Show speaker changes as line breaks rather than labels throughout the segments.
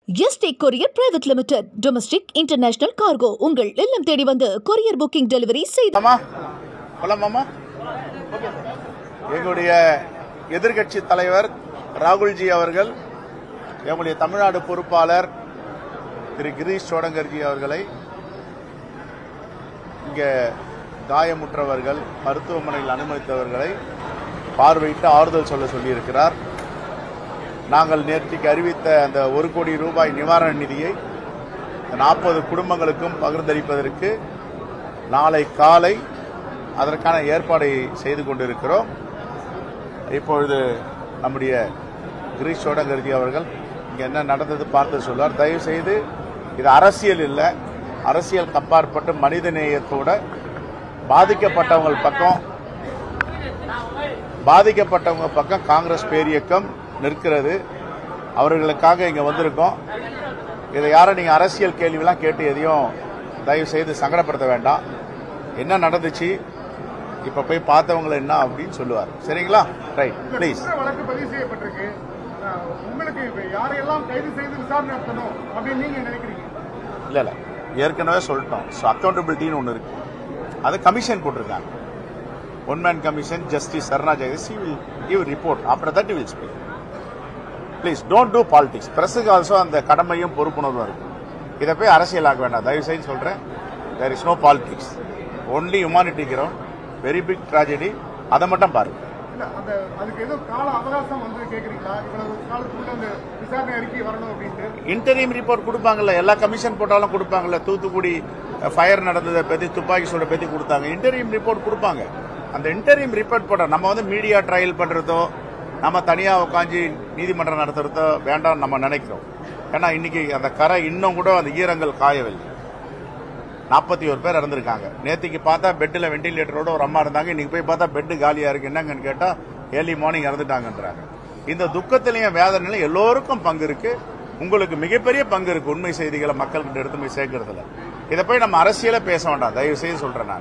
ST Courier Private Limited, Domestic International Cargo. உங்கள் இல்லம் தேடி வந்து courier booking delivery செய்து.
மாமா எங்களுடைய எதிர்க்கட்சி தலைவர் ராகுல்ஜி அவர்கள் எங்களுடைய தமிழ்நாடு பொறுப்பாளர் திரு கிரீஷ் சோடங்கர்ஜி அவர்களை இங்கே காயமுற்றவர்கள் மருத்துவமனையில் அனுமதித்தவர்களை பார்வையிட்டு ஆறுதல் சொல்ல சொல்லியிருக்கிறார். நாங்கள் நேற்றுக்கு அறிவித்த அந்த 1 கோடி ரூபாய் நிவாரண நிதியை 40 குடும்பங்களுக்கும் பகிர்ந்தளிப்பதற்கு நாளை காலை அதற்கான ஏற்பாடை செய்து கொண்டிருக்கிறோம். இப்பொழுது நம்முடைய கிரீஷ் சோடங்கர்ஜி அவர்கள் இங்கே என்ன நடந்தது பார்த்து சொல்வார். தயவு செய்து இது அரசியல் இல்லை, அரசியல் அப்பாற்பட்டு மனிதநேயத்தோட பாதிக்கப்பட்டவங்க பக்கம் காங்கிரஸ் பேரியக்கம் நிற்கிறது. அவர்களுக்காக இங்க வந்திருக்கோம். இதை யாரும் நீங்க அரசியல் கேள்வியெல்லாம் கேட்டு எதையும் தயவு செய்து சங்கடப்படுத்த வேண்டாம். என்ன நடந்துச்சு இப்ப போய் பார்த்தவங்க என்ன அப்படின்னு சொல்லுவார். சரிங்களா? Right, please.
வழக்கு பதிவு செய்யப்பட்டிருக்கு. உங்களுக்கு யாரையெல்லாம் கைது செய்து விசாரணை நடத்தணும் அப்படின்னு நீங்க நினைக்கிறீங்க?
இல்ல ஏற்கனவே சொல்லிட்டோம். அக்கௌண்டபிலிட்டின்னு ஒன்று இருக்கு, அது கமிஷன் போட்டிருக்காங்க. ஒன் மேன் கமிஷன், ஜஸ்டிஸ் சரணா Jagadish will give report. After that he will speak. Please don't do politics. பிரஸுக்கு ஆல்சோ அந்த கடமையும் பொறுப்புணர்வும் இருக்கு. இதை போய் அரசியலாக்க வேண்டாம் தயவு செய்து சொல்றேன். there is no politics, only humanity ground, very big tragedy. அதை மட்டும் பாருங்க. அதுக்கு ஏதோ கால அவகாசம் வந்து கேக்குறீங்களா? இவ்வளவு காலத்துக்குள்ள அந்த விசாரணை அறிக்கை வரணும் அப்படின்ட்டு இன்டரிம் ரிப்போர்ட் கொடுப்பாங்கல்ல, எல்லா கமிஷன் போட்டாலும் கொடுப்பாங்கல்ல. தூத்துக்குடி ஃபயர் நடந்ததை பத்தி, துப்பாக்கி சூட பத்தி கொடுத்தாங்க, இன்டரிம் ரிப்போர்ட் கொடுப்பாங்க. அந்த இன்டரிம் ரிப்போர்ட் போட நம்ம வந்து மீடியா ட்ரையல் பண்றதோ, நம்ம தனியா உட்காந்து நீதிமன்றம் நடத்துறதோ வேண்டாம் நம்ம நினைக்கிறோம். ஏன்னா இன்னைக்கு அந்த கரை இன்னும் கூட அந்த ஈரங்கள் காயவில்லை. 41 பேர் இறந்திருக்காங்க. நேற்றுக்கு பார்த்தா பெட்டில் வெண்டிலேட்டரோட ஒரு அம்மா இருந்தாங்க. இன்னைக்கு போய் பார்த்தா பெட்டு காலியா இருக்கு. என்னங்கன்னு கேட்டா ஏர்லி மார்னிங் இறந்துட்டாங்கன்றாங்க. இந்த துக்கத்திலையும் வேதனையிலும் எல்லோருக்கும் பங்கு இருக்கு. உங்களுக்கு மிகப்பெரிய பங்கு இருக்கு உண்மை செய்திகளை மக்கள்கிட்ட எடுத்து போய் சேர்க்கறதுல. இதை போய் நம்ம அரசியல பேச வேண்டாம் தயவு செய்து சொல்றேன்.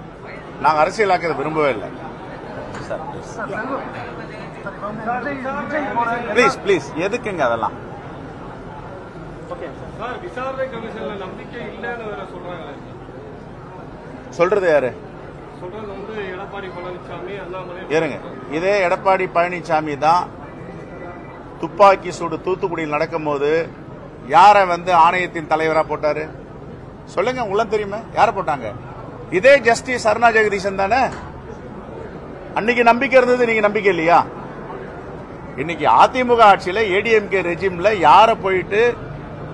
நாங்க அரசியலாக்க விரும்பவே இல்லை. ப்ளீஸ் ப்ளீஸ் எதுக்குங்க அதெல்லாம்? சொல்றது யாரு? இருங்க, இதே எடப்பாடி பழனிசாமி தான் துப்பாக்கி சூடு தூத்துக்குடியில் நடக்கும் போது யார வந்து ஆணையத்தின் தலைவரா போட்டாரு சொல்லுங்க. உள்ள தெரியுமா யார போட்டாங்க? இதே ஜஸ்டிஸ் சரணா ஜெகதீசன் தானே. அன்னைக்கு நம்பிக்கை இருந்தது, நீங்க நம்பிக்கை இல்லையா? இன்னைக்கு அதிமுக ஆட்சியில ஏடிஎம்கே ரெஜிம்ல யார போயிட்டு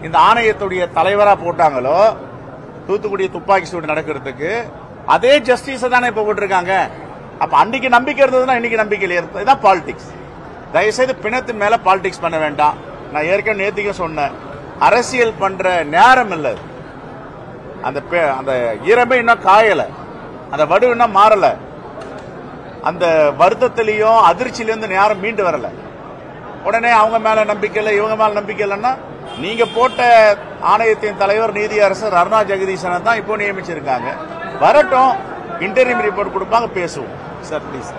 இந்த ஆணையத்துடைய தலைவரா போட்டாங்களோ தூத்துக்குடி துப்பாக்கி சூடு நடக்கிறதுக்கு, அதே ஜஸ்டிஸ் தானே இப்ப போட்டிருக்காங்க. அப்ப அன்னைக்கு நம்பிக்கை இருந்ததுன்னா இன்னைக்கு நம்பிக்கை இல்லையா? இதான் பாலிடிக்ஸ். தயவுசெய்து பிணத்தின் மேல பாலிடிக்ஸ் பண்ண வேண்டாம். நான் ஏற்கனவே நேத்திக்கும் சொன்னேன், அரசியல் பண்ற நேரம் இல்ல. அந்த ஈரமே இன்னும் காயல, அந்த வடு இன்னும் மாறல, அந்த வருத்தத்திலையும் அதிர்ச்சியிலிருந்து யாரும் மீண்டு வரல. உடனே அவங்க மேல நம்பிக்கை இல்லை, இவங்க மேல நம்பிக்கை இல்லைன்னா, நீங்க போட்ட ஆணையத்தின் தலைவர் நீதியரசர் அருணா ஜெகதீசனை தான் இப்போ நியமிச்சிருக்காங்க. வரட்டும், இன்டரிம் ரிப்போர்ட் கொடுப்பாங்க, பேசுவோம். Sir please.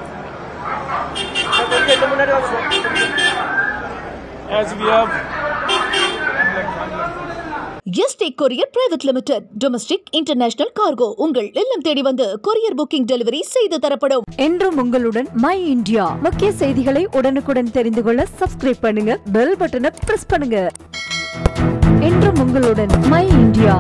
ST Courier Private Limited, Domestic International Cargo. உங்கள் இல்லம் தேடி வந்து courier booking delivery செய்து தரப்படும்.
என்றும் உங்களுடன் மை இந்தியா. முக்கிய செய்திகளை உடனுக்குடன் தெரிந்து கொள்ள சப்ஸ்கிரைப் பண்ணுங்க, பெல் பட்டனை பிரஸ் பண்ணுங்க. என்றும் உங்களுடன் மை இந்தியா.